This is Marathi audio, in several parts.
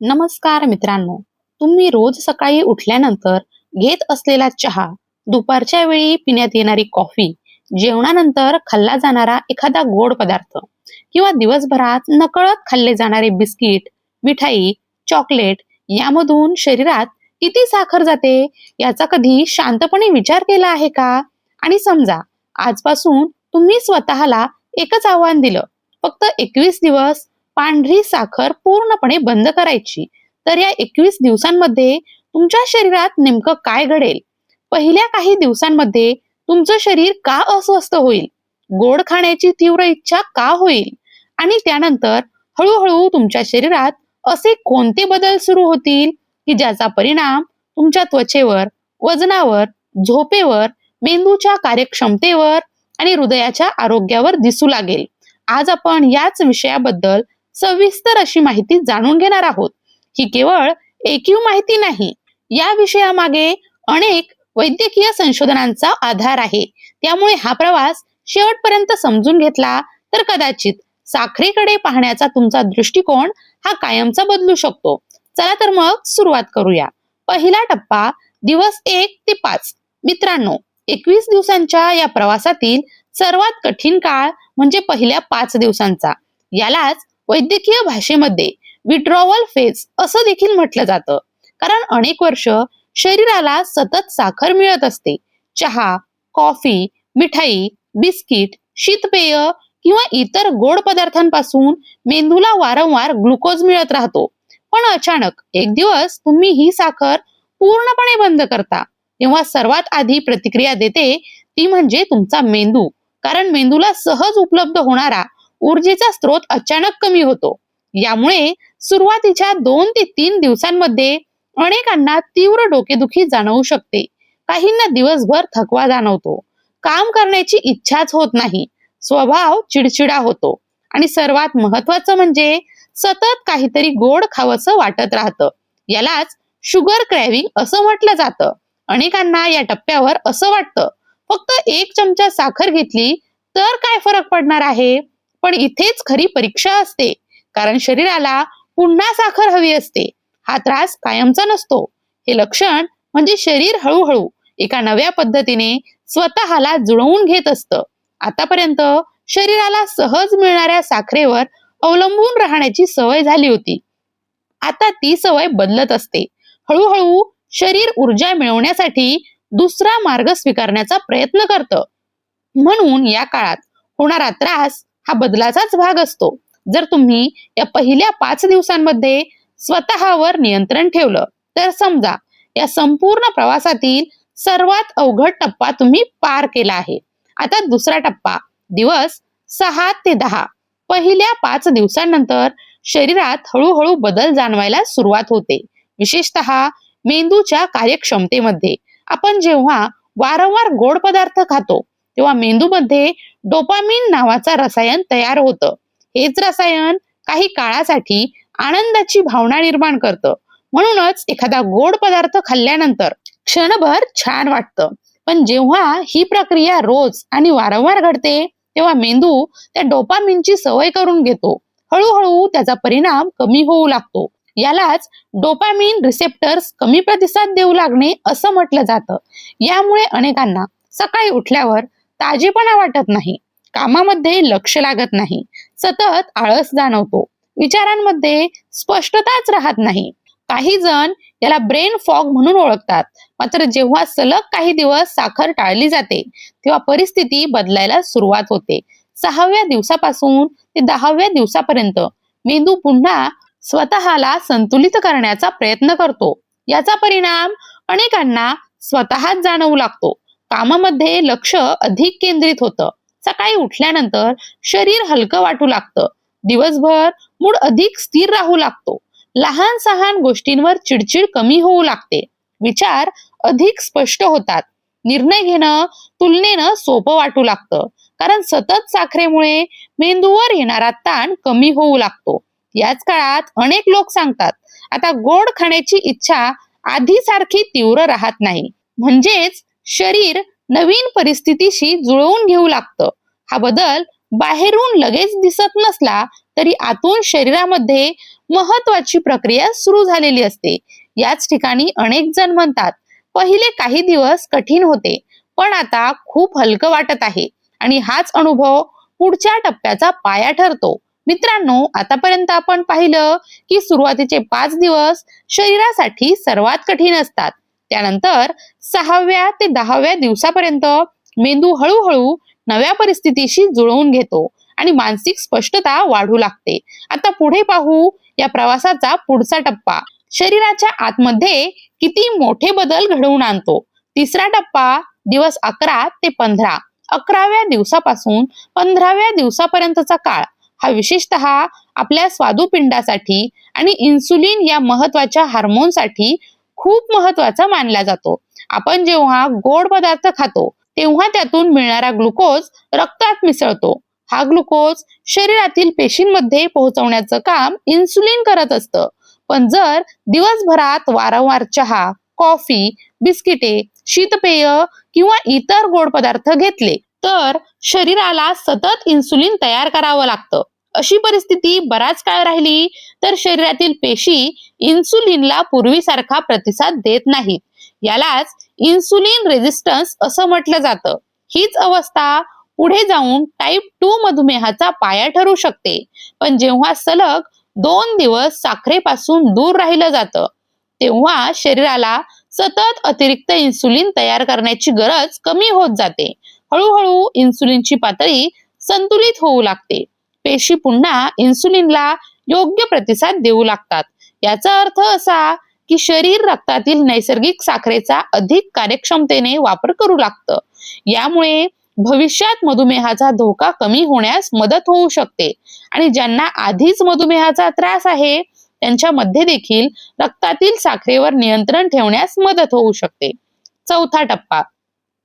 नमस्कार मित्रांनो. तुम्ही रोज सकाळी उठल्यानंतर घेत असलेला चहा, दुपारच्या वेळी पिण्यात येणारी कॉफी, जेवणानंतर खाल्ला जाणारा एखादा गोड पदार्थ किंवा दिवसभरात नकळत खाल्ले जाणारे बिस्किट, मिठाई, चॉकलेट यामधून शरीरात किती साखर जाते याचा कधी शांतपणे विचार केला आहे का? आणि समजा आजपासून तुम्ही स्वतःला एकच आव्हान दिलं, फक्त 21 दिवस पांढरी साखर पूर्णपणे बंद करायची, तर या 21 दिवसांमध्ये तुमच्या शरीरात नेमकं काय घडेल? पहिल्या काही दिवसांमध्ये तुमचं शरीर का अस्वस्थ होईल? गोड खाण्याची तीव्र इच्छा का होईल? आणि त्यानंतर हळूहळू तुमच्या शरीरात असे कोणते बदल सुरू होतील की ज्याचा परिणाम तुमच्या त्वचेवर, वजनावर, झोपेवर, मेंदूच्या कार्यक्षमतेवर आणि हृदयाच्या आरोग्यावर दिसू लागेल? आज आपण याच विषयाबद्दल सविस्तर अशी माहिती जाणून घेणार आहोत. ही केवळ एकीव माहिती नाही, या विषयामागे अनेक वैद्यकीय संशोधनांचा आधार आहे. त्यामुळे हा प्रवास शेवटपर्यंत समजून घेतला तर कदाचित साखरेकडे पाहण्याचा तुमचा दृष्टिकोन हा कायमचा बदलू शकतो. चला तर मग सुरुवात करूया. पहिला टप्पा, दिवस 1 ते 5. मित्रांनो, 21 दिवसांच्या या प्रवासातील सर्वात कठीण काळ म्हणजे पहिल्या 5 दिवसांचा. यालाच वैद्यकीय भाषेमध्ये विड्रॉवल फेज असं देखील म्हटलं जातं. कारण अनेक वर्ष शरीराला सतत साखर मिळत असते. चहा, कॉफी, मिठाई, बिस्किट, शीतपेय किंवा इतर गोड पदार्थांपासून मेंदूला वारंवार ग्लुकोज मिळत राहतो. पण अचानक एक दिवस तुम्ही ही साखर पूर्णपणे बंद करता, तेव्हा सर्वात आधी प्रतिक्रिया देते ती म्हणजे तुमचा मेंदू. कारण मेंदूला सहज उपलब्ध होणारा ऊर्जेचा स्रोत अचानक कमी होतो. यामुळे सुरुवातीच्या 2 ते 3 दिवसांमध्ये अनेकांना तीव्र डोकेदुखी जाणवू शकते. काहींना दिवसभर थकवा जाणवतो, काम करण्याची इच्छाच होत नाही, स्वभाव चिडचिडा होतो आणि सर्वात महत्वाचं म्हणजे सतत काहीतरी गोड खावंसं वाटत राहतं. यालाच शुगर क्रेव्हिंग असं म्हटलं जातं. अनेकांना या टप्प्यावर असं वाटतं, फक्त 1 चमचा साखर घेतली तर काय फरक पडणार आहे? पण इथेच खरी परीक्षा असते. कारण शरीराला पुन्हा साखर हवी असते. हा त्रास कायमचा नसतो. हे लक्षण म्हणजे शरीर हळूहळू एका नव्या पद्धतीने स्वतःला जुळवून घेत असतं. आतापर्यंत शरीराला सहज मिळणाऱ्या साखरेवर अवलंबून राहण्याची सवय झाली होती. आता ती सवय बदलत असते. हळूहळू शरीर ऊर्जा मिळवण्यासाठी दुसरा मार्ग स्वीकारण्याचा प्रयत्न करतं. म्हणून या काळात होणारा त्रास हा बदलाचाच भाग असतो. जर तुम्ही या पहिल्या 5 दिवसांमध्ये स्वतःवर नियंत्रण ठेवलं, तर समजा या संपूर्ण प्रवासातील सर्वात अवघड टप्पा तुम्ही पार केला आहे. आता दुसरा टप्पा, दिवस 6 ते 10. पहिल्या 5 दिवसांनंतर शरीरात हळूहळू बदल जाणवायला सुरुवात होते. विशेषतः मेंदूच्या कार्यक्षमतेमध्ये. आपण जेव्हा वारंवार गोड पदार्थ खातो, तेव्हा मेंदूमध्ये डोपामिन नावाचा रसायन तयार होतं. हेच रसायन काही काळासाठी आनंदाची भावना निर्माण करतं. म्हणूनच एखादा गोड पदार्थ खाल्ल्यानंतर क्षणभर छान वाटतं. पण जेव्हा ही प्रक्रिया रोज आणि वारंवार घडते, तेव्हा मेंदू त्या डोपामिनची सवय करून घेतो. हळूहळू त्याचा परिणाम कमी होऊ लागतो. यालाच डोपामिन रिसेप्टर्स कमी प्रतिसाद देऊ लागणे असं म्हटलं जातं. यामुळे अनेकांना सकाळी उठल्यावर ताजेपणा वाटत नाही, कामामध्ये लक्ष लागत नाही, सतत आळस जाणवतो, विचारांमध्ये स्पष्टताच राहत नाही. काही जण याला ब्रेन फॉग म्हणून ओळखतात. मात्र जेव्हा सलग काही दिवस साखर टाळली जाते, तेव्हा परिस्थिती बदलायला सुरुवात होते. 6व्या दिवसापासून ते 10व्या दिवसापर्यंत मेंदू पुन्हा स्वतःला संतुलित करण्याचा प्रयत्न करतो. याचा परिणाम अनेकांना स्वतःच जाणवू लागतो. कामामध्ये लक्ष अधिक केंद्रित होतं. सकाळी उठल्यानंतर शरीर हलकं वाटू लागतं. दिवसभर मूड अधिक स्थिर राहू लागतो. लहान सहान गोष्टींवर चिडचिड कमी होऊ लागते. विचार अधिक स्पष्ट होतात. निर्णय घेणं तुलनेनं सोपं वाटू लागतं. कारण सतत साखरेमुळे मेंदूवर येणारा ताण कमी होऊ लागतो. याच काळात अनेक लोक सांगतात, आता गोड खाण्याची इच्छा आधीसारखी तीव्र राहत नाही. म्हणजेच शरीर नवीन परिस्थितीशी जुळवून घेऊ लागतं. हा बदल बाहेरून लगेच दिसत नसला तरी आतून शरीरामध्ये महत्वाची प्रक्रिया सुरू झालेली असते. याच ठिकाणी अनेक जण म्हणतात, पहिले काही दिवस कठीण होते, पण आता खूप हलकं वाटत आहे. आणि हाच अनुभव पुढच्या टप्प्याचा पाया ठरतो. मित्रांनो, आतापर्यंत आपण पाहिलं की सुरुवातीचे 5 दिवस शरीरासाठी सर्वात कठीण असतात. त्यानंतर 6व्या ते 10व्या दिवसापर्यंत मेंदू हळूहळू नव्या परिस्थितीशी जुळवून घेतो आणि मानसिक स्पष्टता वाढू लागते. आता पुढे पाहू या प्रवासाचा पुढचा टप्पा शरीराच्या आतमध्ये किती मोठे बदल घडवून आणतो. तिसरा टप्पा दिवस 11 ते 15. 11व्या दिवसापासून 15व्या दिवसापर्यंतचा काळ हा विशेषतः आपल्या स्वादुपिंडासाठी आणि इन्सुलिन या महत्वाच्या हार्मोनसाठी खूप महत्वाचा मानला जातो. आपण जेव्हा गोड पदार्थ खातो तेव्हा त्यातून मिळणारा ग्लुकोज रक्तात मिसळतो. हा ग्लुकोज शरीरातील पेशींमध्ये पोहोचवण्याचं काम इन्सुलिन करत असतं. पण जर दिवसभरात वारंवार चहा, कॉफी, बिस्किटे, शीतपेय किंवा इतर गोड पदार्थ घेतले तर शरीराला सतत इन्सुलिन तयार करावं लागतं. अशी परिस्थिती बराच काळ राहिली तर शरीरातील पेशी इन्सुलिनला पूर्वीसारखा प्रतिसाद देत नाहीत. यालाच इन्सुलिन रेझिस्टन्स असं म्हटलं जातं. हीच अवस्था पुढे जाऊन टाईप 2 मधुमेहाचा पाया ठरू शकते. पण जेव्हा सलग 2 दिवस साखरेपासून दूर राहिलं जातं तेव्हा शरीराला सतत अतिरिक्त इन्सुलिन तयार करण्याची गरज कमी होत जाते. हळूहळू इन्सुलिनची पातळी संतुलित होऊ लागते. पेशी पुन्हा इन्सुलिनला योग्य प्रतिसाद देऊ लागतात. याचा अर्थ असा की शरीर रक्तातील नैसर्गिक साखरेचा अधिक कार्यक्षमतेने वापर करू लागतं. यामुळे भविष्यात मधुमेहाचा धोका कमी होण्यास मदत होऊ शकते आणि ज्यांना आधीच मधुमेहाचा त्रास आहे त्यांच्यामध्ये देखील रक्तातील साखरेवर नियंत्रण ठेवण्यास मदत होऊ शकते. चौथा टप्पा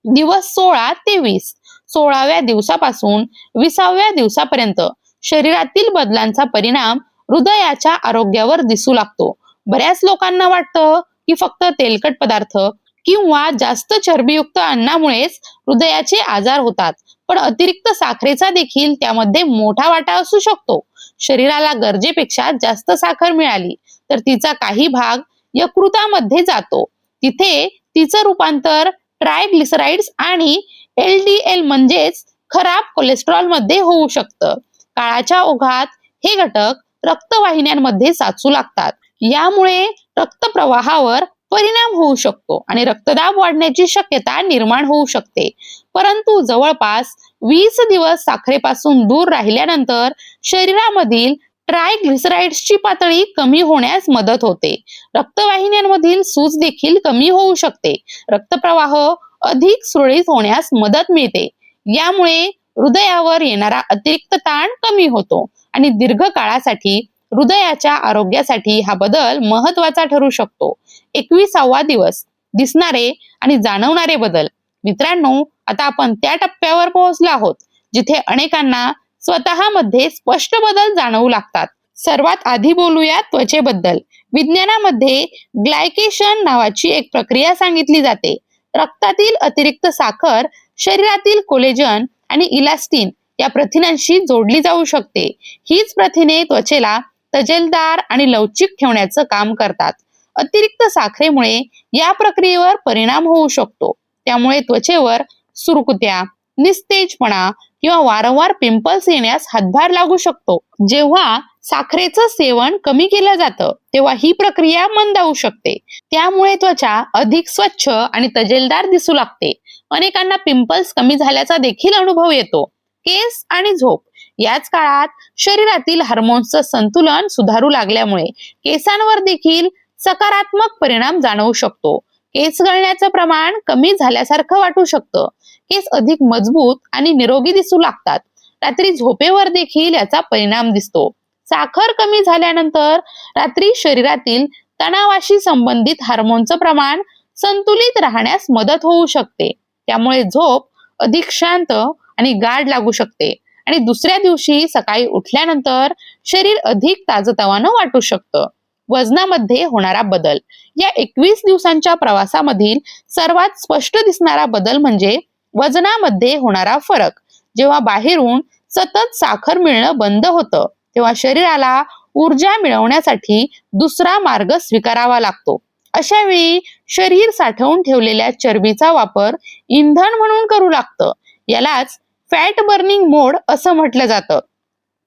दिवस 16 ते 20. 16व्या दिवसापासून 20व्या दिवसापर्यंत शरीरातील बदलांचा परिणाम हृदयाच्या आरोग्यावर दिसू लागतो. बऱ्याच लोकांना वाटतं की फक्त तेलकट पदार्थ किंवा जास्त चरबीयुक्त अन्नामुळेच हृदयाचे आजार होतात, पण अतिरिक्त साखरेचा देखील त्यामध्ये मोठा वाटा असू शकतो. शरीराला गरजेपेक्षा जास्त साखर मिळाली तर तिचा काही भाग यकृतामध्ये जातो. तिथे तिचं रूपांतर ट्रायग्लिसराइड्स आणि LDL म्हणजेच खराब कोलेस्ट्रॉल मध्ये होऊ शकतं. काळाच्या ओघात हे घटक रक्तवाहिन्यांमध्ये साचू लागतात. यामुळे रक्तप्रवाहावर परिणाम होऊ शकतो आणि रक्तदाब वाढण्याची शक्यता निर्माण होऊ शकते. परंतु जवळपास 20 दिवस साखरेपासून दूर राहिल्यानंतर शरीरामधील ट्रायग्लिसराइड्सची पातळी कमी होण्यास मदत होते. रक्तवाहिन्यांमधील सूज देखील कमी होऊ शकते. रक्तप्रवाह अधिक सुरळीत होण्यास मदत मिळते. यामुळे हृदयावर येणारा अतिरिक्त ताण कमी होतो आणि दीर्घकाळासाठी हृदयाच्या आरोग्यासाठी हा बदल महत्वाचा ठरू शकतो. 21वा दिवस दिसणारे आणि जाणवणारे बदल. मित्रांनो, आता आपण त्या टप्प्यावर पोहोचलो आहोत जिथे अनेकांना स्वतःमध्ये स्पष्ट बदल जाणवू लागतात. सर्वात आधी बोलूया त्वचेबद्दल. विज्ञानामध्ये ग्लायकेशन नावाची एक प्रक्रिया सांगितली जाते. रक्तातील अतिरिक्त साखर शरीरातील कोलेजन आणि इलास्टिन या प्रथिनांशी जोडली जाऊ शकते. हीच प्रथिने त्वचेला तजेलदार आणि लवचिक ठेवण्याचं काम करतात. अतिरिक्त साखरेमुळे या प्रक्रियेवर परिणाम होऊ शकतो. त्यामुळे त्वचेवर सुरकुत्या, निस्तेजपणा किंवा वारंवार पिंपल्स येण्यास हातभार लागू शकतो. जेव्हा साखरेचं सेवन कमी केलं जातं तेव्हा ही प्रक्रिया मंदावू शकते. त्यामुळे त्वचा अधिक स्वच्छ आणि तजेलदार दिसू लागते. अनेकांना पिंपल्स कमी झाल्याचा देखील अनुभव येतो. केस आणि झोप. याच काळात शरीरातील हार्मोन्सचं संतुलन सुधारू लागल्यामुळे केसांवर देखील सकारात्मक परिणाम जाणवू शकतो. केस गळण्याचं प्रमाण कमी झाल्यासारखं वाटू शकतं. केस अधिक मजबूत आणि निरोगी दिसू लागतात. रात्री झोपेवर देखील याचा परिणाम दिसतो. साखर कमी झाल्यानंतर रात्री शरीरातील तणावाशी संबंधित हार्मोनचं प्रमाण संतुलित राहण्यास मदत होऊ शकते. त्यामुळे झोप अधिक शांत आणि गाढ लागू शकते आणि दुसऱ्या दिवशी सकाळी उठल्यानंतर शरीर अधिक ताजतवानं वाटू शकतं. वजनामध्ये होणारा बदल. या 21 दिवसांच्या प्रवासामधील सर्वात स्पष्ट दिसणारा बदल म्हणजे वजनामध्ये होणारा फरक. जेव्हा बाहेरून सतत साखर मिळणं बंद होतं, तेव्हा शरीराला ऊर्जा मिळवण्यासाठी दुसरा मार्ग स्वीकारावा लागतो. अशा वेळी शरीर साठवून ठेवलेल्या चरबीचा वापर इंधन म्हणून करू लागतं. यालाच फॅट बर्निंग मोड असं म्हटलं जातं.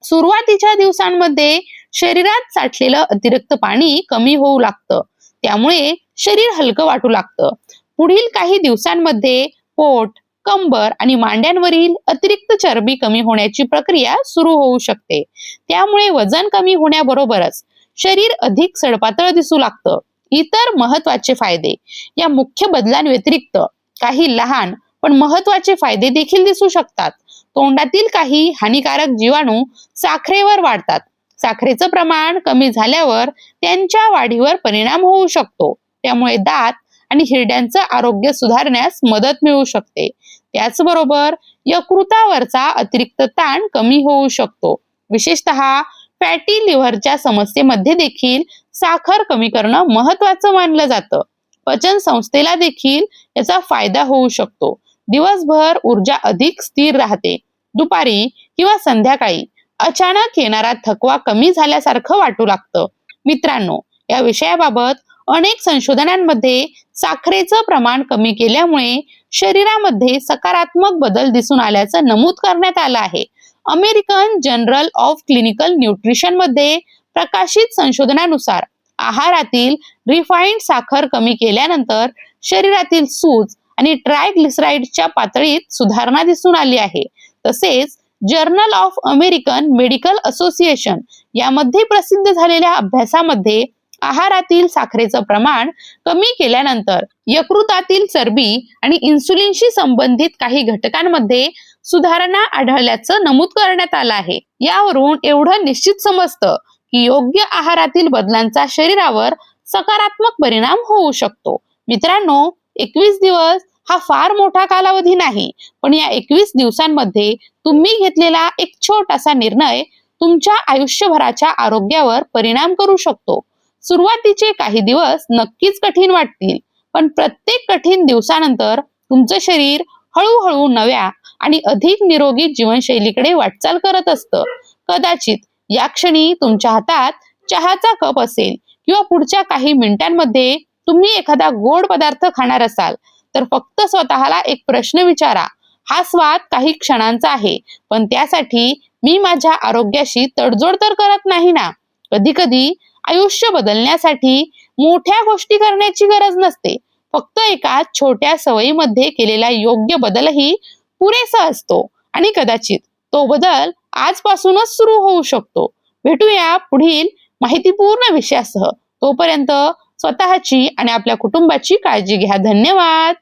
सुरुवातीच्या दिवसांमध्ये शरीरात साठलेलं अतिरिक्त पाणी कमी होऊ लागतं, त्यामुळे शरीर हलकं वाटू लागतं. पुढील काही दिवसांमध्ये पोट, कंबर आणि मांड्यांवरील अतिरिक्त चरबी कमी होण्याची प्रक्रिया सुरू होऊ शकते. त्यामुळे वजन कमी होण्याबरोबरच शरीर अधिक सडपातळ दिसू लागतं. इतर महत्वाचे फायदे. या मुख्य बदलांव्यतिरिक्त काही लहान पण महत्वाचे फायदे देखील दिसू शकतात. तोंडातील काही हानिकारक जीवाणू साखरेवर वाढतात. साखरेचं प्रमाण कमी झाल्यावर त्यांच्या वाढीवर परिणाम होऊ शकतो. त्यामुळे दात आणि हिरड्यांचं आरोग्य सुधारण्यास मदत मिळू शकते. त्याचबरोबर यकृतावरचा अतिरिक्त ताण कमी होऊ शकतो. विशेषतः फॅटी लिव्हरच्या समस्येमध्ये देखील साखर कमी करणं महत्वाचं मानलं जातं. पचन संस्थेला देखील याचा फायदा होऊ शकतो. दिवसभर ऊर्जा अधिक स्थिर राहते. दुपारी किंवा संध्याकाळी अचानक येणारा थकवा कमी झाल्यासारखं वाटू लागतं. मित्रांनो, या विषयाबाबत अनेक संशोधनांमध्ये साखरेचं प्रमाण कमी केल्यामुळे शरीरामध्ये सकारात्मक बदल दिसून आल्याचं नमूद करण्यात आलं आहे. American journal of clinical nutrition मध्ये प्रकाशित संशोधनानुसार आहारातील रिफाईंड साखर कमी केल्यानंतर शरीरातील सूज आणि ट्रायग्लिसराईडच्या पातळीत सुधारणा दिसून आली आहे. तसेच journal of American medical association यामध्ये प्रसिद्ध झालेल्या अभ्यासामध्ये आहारातील साखरेचं प्रमाण कमी केल्यानंतर यकृतातील चरबी आणि इन्सुलिनशी संबंधित काही घटकांमध्ये सुधारणा आढळल्याचं नमूद करण्यात आलं आहे. यावरून एवढं निश्चित समजतं की योग्य आहारातील बदलांचा शरीरावर सकारात्मक परिणाम होऊ शकतो. मित्रांनो, 21 दिवस हा फार मोठा कालावधी नाही, पण या 21 दिवसांमध्ये तुम्ही घेतलेला एक छोटासा निर्णय तुमच्या आयुष्यभराच्या आरोग्यावर परिणाम करू शकतो. सुरुवातीचे काही दिवस नक्कीच कठीण वाटतील, पण प्रत्येक कठीण दिवसानंतर तुमचं शरीर हळूहळू नव्या आणि अधिक निरोगी जीवनशैलीकडे वाटचाल करत असतं. कदाचित या क्षणी तुमच्या हातात चहाचा कप असेल किंवा पुढच्या काही मिनिटांमध्ये तुम्ही एखादा गोड पदार्थ खाणार असाल, तर फक्त स्वतःला एक प्रश्न विचारा. हा स्वाद काही क्षणांचा आहे, पण त्यासाठी मी माझ्या आरोग्याशी तडजोड तर करत नाही ना? कधी कधी आयुष्य बदलण्यासाठी मोठ्या गोष्टी करण्याची गरज नसते. फक्त एका छोट्या सवयीमध्ये केलेला योग्य बदलही पुरेसा असतो आणि कदाचित तो बदल आजपासूनच सुरू होऊ शकतो. भेटूया पुढील माहितीपूर्ण विषयासह. तोपर्यंत स्वतःची आणि आपल्या कुटुंबाची काळजी घ्या. धन्यवाद.